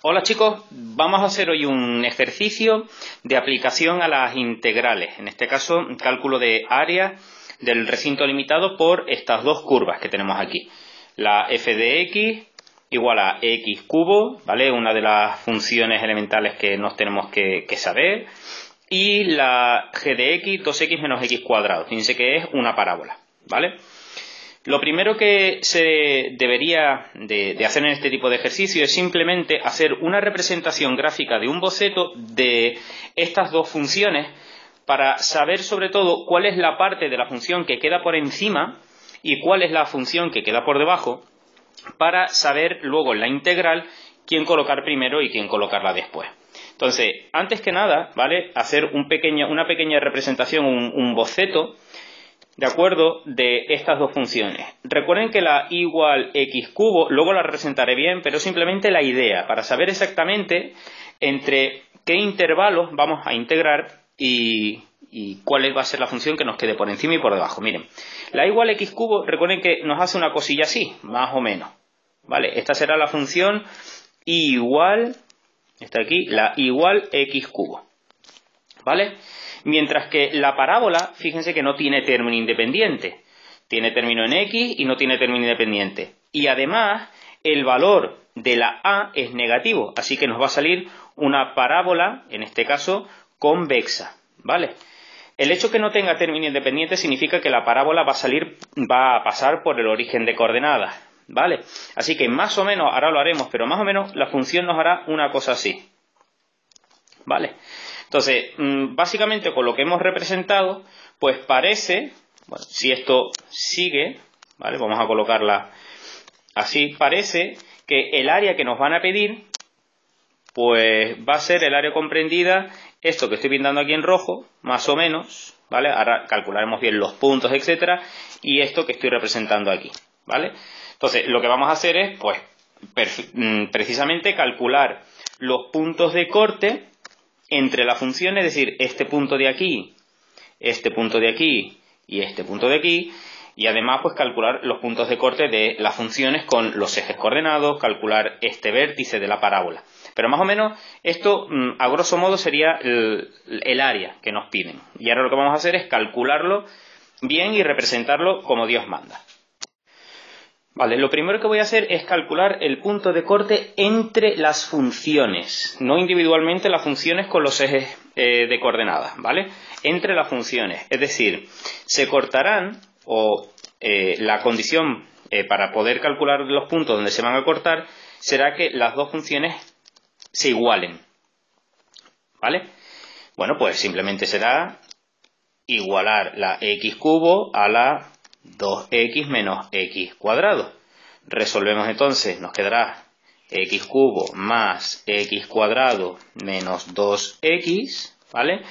Hola chicos, vamos a hacer hoy un ejercicio de aplicación a las integrales, en este caso cálculo de área del recinto limitado por estas dos curvas que tenemos aquí. La f de x igual a x cubo, ¿vale? Una de las funciones elementales que nos tenemos que saber, y la g de x, 2x menos x cuadrado, fíjense que es una parábola, ¿vale? Lo primero que se debería de hacer en este tipo de ejercicio es simplemente hacer una representación gráfica de un boceto de estas dos funciones para saber sobre todo cuál es la parte de la función que queda por encima y cuál es la función que queda por debajo, para saber luego en la integral quién colocar primero y quién colocarla después. Entonces, antes que nada, ¿vale? Hacer una pequeña representación, un boceto, ¿de acuerdo?, de estas dos funciones. Recuerden que la y igual x cubo, luego la representaré bien, pero simplemente la idea, para saber exactamente entre qué intervalos vamos a integrar y cuál va a ser la función que nos quede por encima y por debajo. Miren, la y igual x cubo, recuerden que nos hace una cosilla así, más o menos, ¿vale? Esta será la función y igual, está aquí, la y igual x cubo, ¿vale? Mientras que la parábola, fíjense que no tiene término independiente. Tiene término en x y no tiene término independiente. Y además, el valor de la a es negativo. Así que nos va a salir una parábola, en este caso, convexa, ¿vale? El hecho que no tenga término independiente significa que la parábola va a pasar por el origen de coordenadas, ¿vale? Así que más o menos, ahora lo haremos, pero más o menos la función nos hará una cosa así, ¿vale? Entonces, básicamente con lo que hemos representado, pues parece, bueno, si esto sigue, ¿vale? Vamos a colocarla así, parece que el área que nos van a pedir, pues va a ser el área comprendida, esto que estoy pintando aquí en rojo, más o menos, ¿vale? Ahora calcularemos bien los puntos, etcétera, y esto que estoy representando aquí, ¿vale? Entonces, lo que vamos a hacer es, pues, precisamente calcular los puntos de corte entre la función, es decir, este punto de aquí, este punto de aquí y este punto de aquí, y además pues calcular los puntos de corte de las funciones con los ejes coordenados, calcular este vértice de la parábola. Pero más o menos esto, a grosso modo, sería el área que nos piden. Y ahora lo que vamos a hacer es calcularlo bien y representarlo como Dios manda. Vale, lo primero que voy a hacer es calcular el punto de corte entre las funciones, no individualmente las funciones con los ejes de coordenadas, ¿vale? Entre las funciones, es decir, se cortarán, o la condición para poder calcular los puntos donde se van a cortar será que las dos funciones se igualen, ¿vale? Bueno, pues simplemente será igualar la x cubo a la 2x menos x cuadrado. Resolvemos entonces, nos quedará x cubo más x cuadrado menos 2x, ¿vale?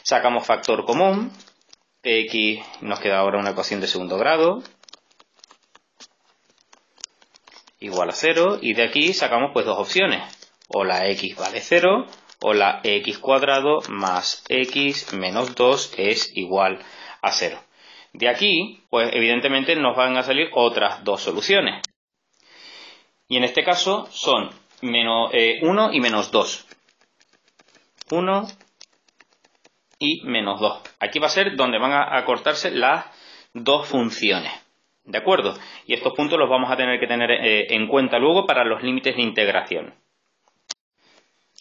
Sacamos factor común, x nos queda ahora una ecuación de segundo grado, igual a 0, y de aquí sacamos pues dos opciones, o la x vale 0, o la x cuadrado más x menos 2 es igual a 0. De aquí, pues evidentemente nos van a salir otras dos soluciones. Y en este caso son 1 y menos 2. 1 y menos 2. Aquí va a ser donde van a cortarse las dos funciones, ¿de acuerdo? Y estos puntos los vamos a tener que tener en cuenta luego para los límites de integración.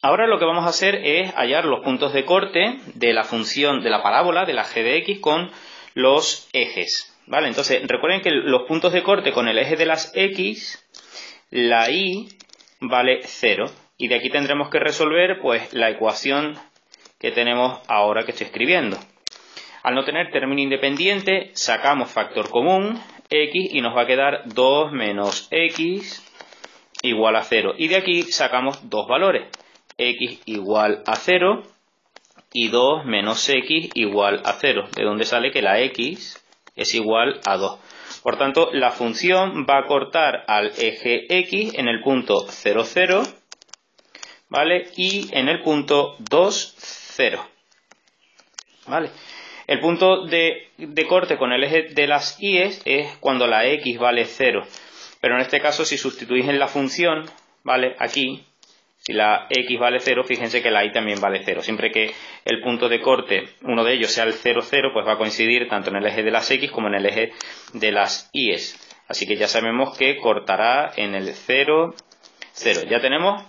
Ahora lo que vamos a hacer es hallar los puntos de corte de la función de la parábola de la g de x con los ejes, ¿vale? Entonces recuerden que los puntos de corte con el eje de las x, la y vale 0, y de aquí tendremos que resolver pues la ecuación que tenemos ahora que estoy escribiendo. Al no tener término independiente, sacamos factor común, x, y nos va a quedar 2 menos x igual a 0. Y de aquí sacamos dos valores, x igual a 0 y 2 menos x igual a 0, de donde sale que la x es igual a 2. Por tanto, la función va a cortar al eje x en el punto 0, 0, ¿vale? Y en el punto 2, 0, ¿vale? El punto de corte con el eje de las y es cuando la x vale 0. Pero en este caso, si sustituís en la función, ¿vale? Aquí, Si la x vale 0, fíjense que la y también vale 0. Siempre que el punto de corte, uno de ellos sea el 0, 0, pues va a coincidir tanto en el eje de las x como en el eje de las y's. Así que ya sabemos que cortará en el 0, 0. Ya tenemos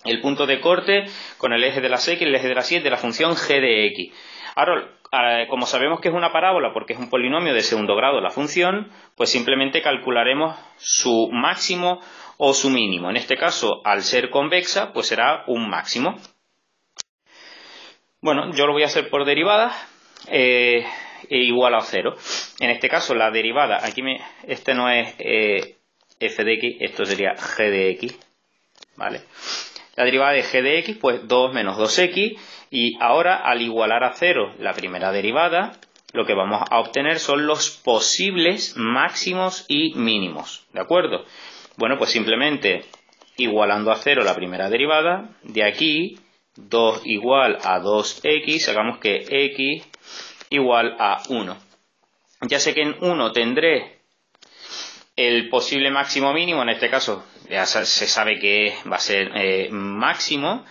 el punto de corte con el eje de las x y el eje de las y de la función g de x. Ahora, como sabemos que es una parábola porque es un polinomio de segundo grado la función, pues simplemente calcularemos su máximo o su mínimo. En este caso, al ser convexa, pues será un máximo. Bueno, yo lo voy a hacer por derivadas igual a 0. En este caso, la derivada, este no es f de x, esto sería g de x, ¿vale? La derivada de g de x, pues 2 menos 2x, y ahora al igualar a 0 la primera derivada, lo que vamos a obtener son los posibles máximos y mínimos, ¿de acuerdo? Bueno, pues simplemente igualando a 0 la primera derivada, de aquí 2 igual a 2x, hagamos que x igual a 1. Ya sé que en 1 tendré el posible máximo mínimo, en este caso ya se sabe que va a ser máximo,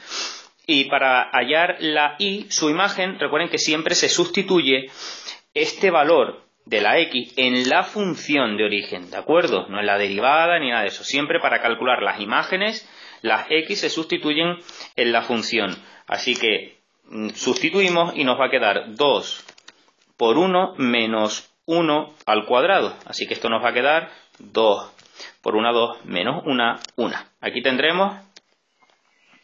y para hallar la y, su imagen, recuerden que siempre se sustituye este valor de la x en la función de origen, ¿de acuerdo? No en la derivada ni nada de eso. Siempre para calcular las imágenes, las x se sustituyen en la función. Así que sustituimos y nos va a quedar 2 por 1 menos 1 al cuadrado. Así que esto nos va a quedar 2 por 1, 2 menos 1, 1. Aquí tendremos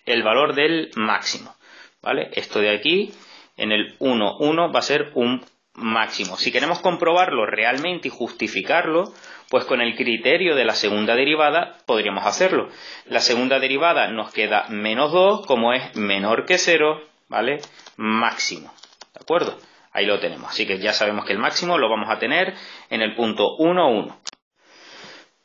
el valor del máximo, ¿vale? Esto de aquí, en el 1, 1, va a ser un máximo. Si queremos comprobarlo realmente y justificarlo, pues con el criterio de la segunda derivada podríamos hacerlo. La segunda derivada nos queda menos 2, como es menor que 0, ¿vale? Máximo, ¿de acuerdo? Ahí lo tenemos. Así que ya sabemos que el máximo lo vamos a tener en el punto 1, 1.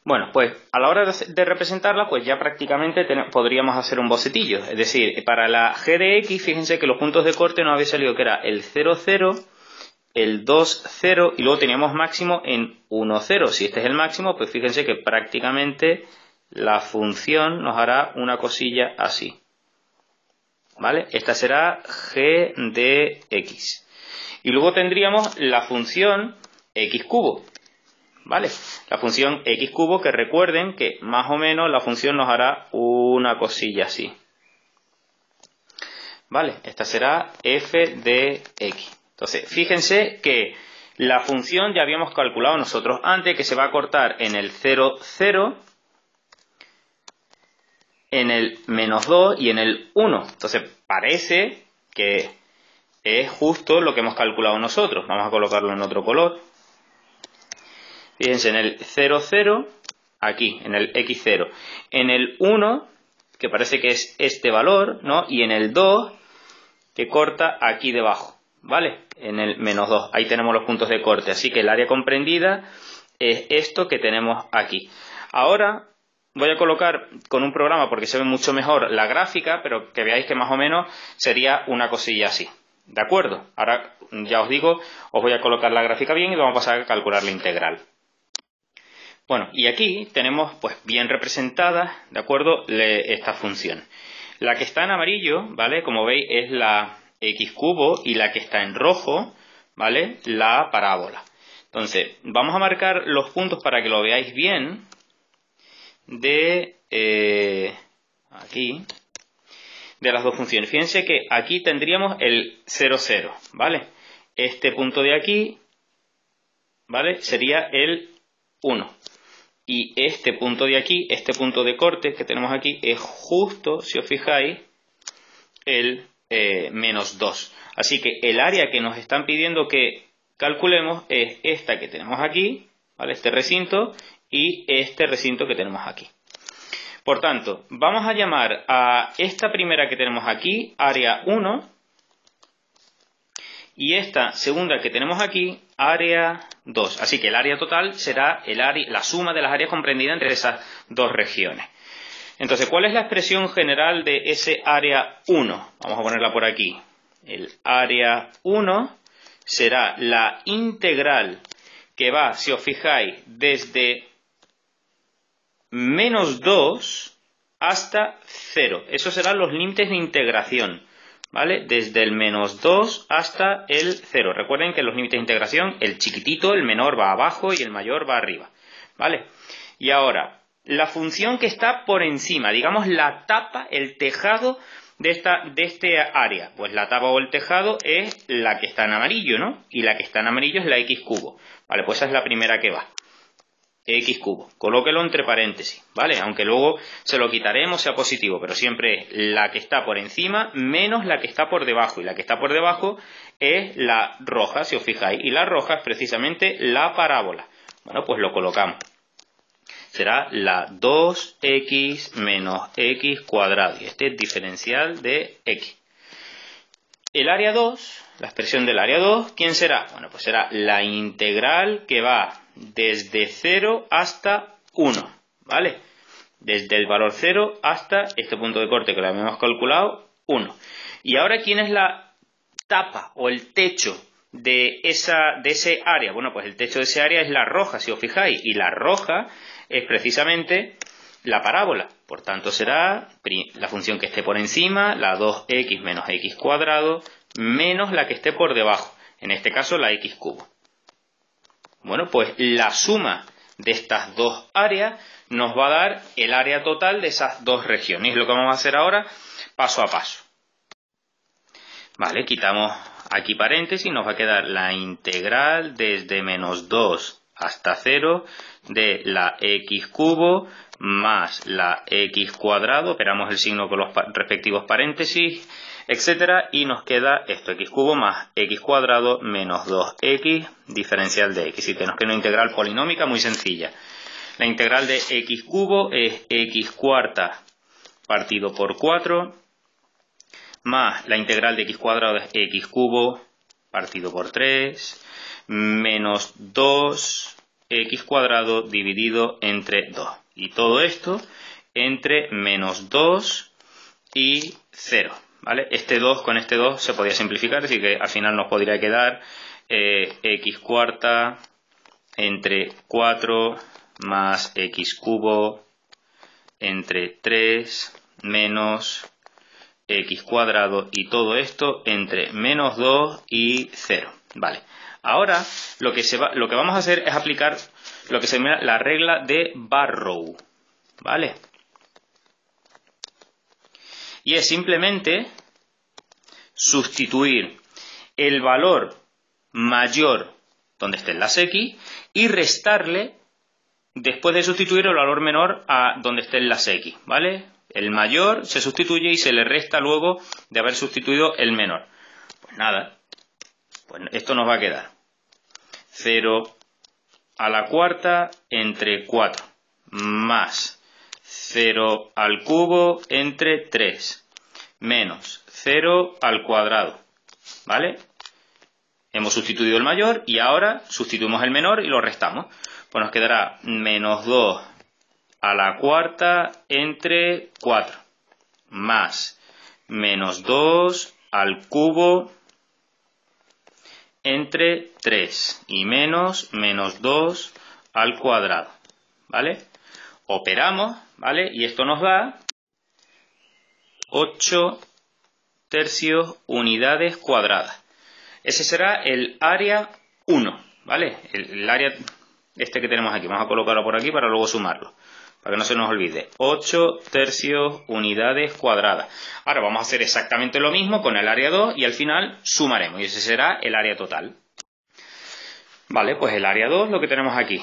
Bueno, pues a la hora de representarla, pues ya prácticamente podríamos hacer un bocetillo. Es decir, para la g de x, fíjense que los puntos de corte nos había salido que era el 0, 0, el 2, 0 y luego teníamos máximo en 1, 0. Si este es el máximo, pues fíjense que prácticamente la función nos hará una cosilla así, ¿vale? Esta será g de x. Y luego tendríamos la función x cubo, ¿vale? La función x cubo, que recuerden que más o menos la función nos hará una cosilla así, ¿vale? Esta será f de x. Entonces, fíjense que la función ya habíamos calculado nosotros antes que se va a cortar en el 0, 0, en el menos 2 y en el 1. Entonces, parece que es justo lo que hemos calculado nosotros. Vamos a colocarlo en otro color. Fíjense, en el 0, 0, aquí, en el x0. En el 1, que parece que es este valor, ¿no? Y en el 2, que corta aquí debajo, ¿vale? En el menos 2. Ahí tenemos los puntos de corte. Así que el área comprendida es esto que tenemos aquí. Ahora voy a colocar con un programa, porque se ve mucho mejor la gráfica, pero que veáis que más o menos sería una cosilla así. ¿De acuerdo? Ahora ya os digo, os voy a colocar la gráfica bien y vamos a pasar a calcular la integral. Bueno, y aquí tenemos pues bien representada, ¿de acuerdo?, esta función. La que está en amarillo, ¿vale?, como veis es la x cubo, y la que está en rojo, ¿vale?, la parábola. Entonces, vamos a marcar los puntos para que lo veáis bien de aquí, de las dos funciones. Fíjense que aquí tendríamos el 0, 0, ¿vale? Este punto de aquí, ¿vale?, sería el 1. Y este punto de aquí, este punto de corte que tenemos aquí, es justo, si os fijáis, el menos 2. Así que el área que nos están pidiendo que calculemos es esta que tenemos aquí, ¿vale?, este recinto, y este recinto que tenemos aquí. Por tanto, vamos a llamar a esta primera que tenemos aquí área 1, y esta segunda que tenemos aquí área 2. Así que el área total será la suma de las áreas comprendidas entre esas dos regiones. Entonces, ¿cuál es la expresión general de ese área 1? Vamos a ponerla por aquí. El área 1 será la integral que va, si os fijáis, desde menos 2 hasta 0. Esos serán los límites de integración, ¿vale? Desde el menos 2 hasta el 0. Recuerden que los límites de integración, el chiquitito, el menor va abajo y el mayor va arriba, ¿vale? Y ahora, la función que está por encima, digamos la tapa, el tejado de este área. Pues la tapa o el tejado es la que está en amarillo, ¿no? Y la que está en amarillo es la x cubo. Vale, pues esa es la primera que va. X cubo. Colóquelo entre paréntesis, ¿vale? Aunque luego se lo quitaremos, sea positivo, pero siempre es la que está por encima menos la que está por debajo. Y la que está por debajo es la roja, si os fijáis. Y la roja es precisamente la parábola. Bueno, pues lo colocamos. Será la 2x menos x cuadrado. Y este es diferencial de x. El área 2, la expresión del área 2, ¿quién será? Bueno, pues será la integral que va desde 0 hasta 1, ¿vale? Desde el valor 0 hasta este punto de corte que lo habíamos calculado, 1. Y ahora, ¿quién es la tapa o el techo de ese área? Bueno, pues el techo de ese área es la roja, si os fijáis. Y la roja es precisamente la parábola. Por tanto, será la función que esté por encima, la 2x menos x cuadrado, menos la que esté por debajo. En este caso, la x cubo. Bueno, pues la suma de estas dos áreas nos va a dar el área total de esas dos regiones. Es lo que vamos a hacer ahora, paso a paso. Vale, quitamos aquí paréntesis, nos va a quedar la integral desde menos 2 hasta 0 de la x cubo más la x cuadrado, operamos el signo con los respectivos paréntesis, etcétera, y nos queda esto, x cubo más x cuadrado menos 2x diferencial de x. Y tenemos que una integral polinómica muy sencilla. La integral de x cubo es x cuarta partido por 4, más la integral de x cuadrado es x cubo partido por 3, menos 2x cuadrado dividido entre 2. Y todo esto entre menos 2 y 0. ¿Vale? Este 2 con este 2 se podía simplificar, así que al final nos podría quedar x cuarta entre 4 más x cubo entre 3 menos x cuadrado, y todo esto entre menos 2 y 0. Vale. Ahora lo que vamos a hacer es aplicar lo que se llama la regla de Barrow. ¿Vale? Y es simplemente sustituir el valor mayor donde estén las x y restarle, después de sustituir, el valor menor a donde estén las x, ¿vale? El mayor se sustituye y se le resta luego de haber sustituido el menor. Pues nada, pues esto nos va a quedar 0 a la cuarta entre 4 más 0 al cubo entre 3 menos 0 al cuadrado, ¿vale? Hemos sustituido el mayor y ahora sustituimos el menor y lo restamos. Pues nos quedará menos 2 a la cuarta entre 4 más menos 2 al cubo entre 3 y menos 2 al cuadrado, ¿vale? Operamos, ¿vale? Y esto nos da 8 tercios unidades cuadradas. Ese será el área 1, ¿vale? El área este que tenemos aquí. Vamos a colocarlo por aquí para luego sumarlo, para que no se nos olvide. 8 tercios unidades cuadradas. Ahora vamos a hacer exactamente lo mismo con el área 2 y al final sumaremos. Y ese será el área total. Vale, pues el área 2 lo que tenemos aquí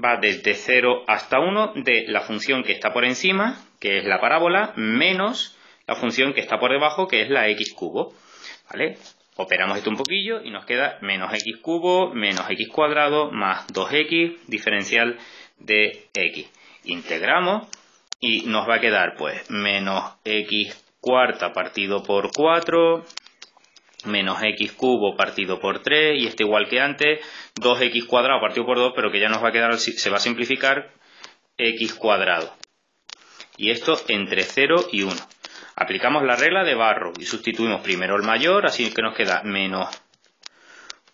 va desde 0 hasta 1 de la función que está por encima, que es la parábola, menos la función que está por debajo, que es la x cubo. ¿Vale? Operamos esto un poquillo y nos queda menos x cubo menos x cuadrado más 2x diferencial de x. Integramos y nos va a quedar pues menos x cuarta partido por 4 menos x cubo partido por 3, y esto igual que antes, 2x cuadrado partido por 2, pero que ya nos va a quedar, se va a simplificar, x cuadrado. Y esto entre 0 y 1. Aplicamos la regla de Barrow y sustituimos primero el mayor, así que nos queda menos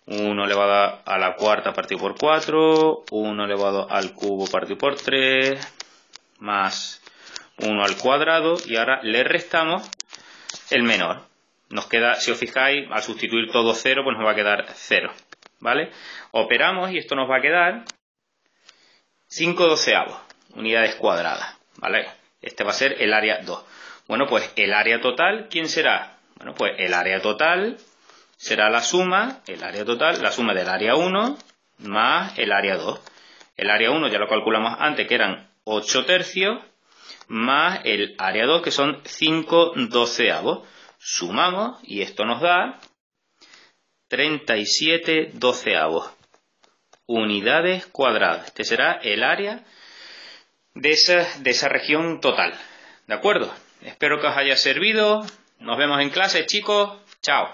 1 elevado a la cuarta partido por 4, 1 elevado al cubo partido por 3, más 1 al cuadrado, y ahora le restamos el menor. Nos queda, si os fijáis, al sustituir todo 0, pues nos va a quedar 0, ¿vale? Operamos y esto nos va a quedar 5/12 unidades cuadradas, ¿vale? Este va a ser el área 2. Bueno, pues el área total, ¿quién será? Bueno, pues el área total será la suma, la suma del área 1 más el área 2. El área 1 ya lo calculamos antes, que eran 8 tercios, más el área 2, que son 5/12. Sumamos y esto nos da 37/12 unidades cuadradas. Este será el área de esa región total. ¿De acuerdo? Espero que os haya servido. Nos vemos en clase, chicos. Chao.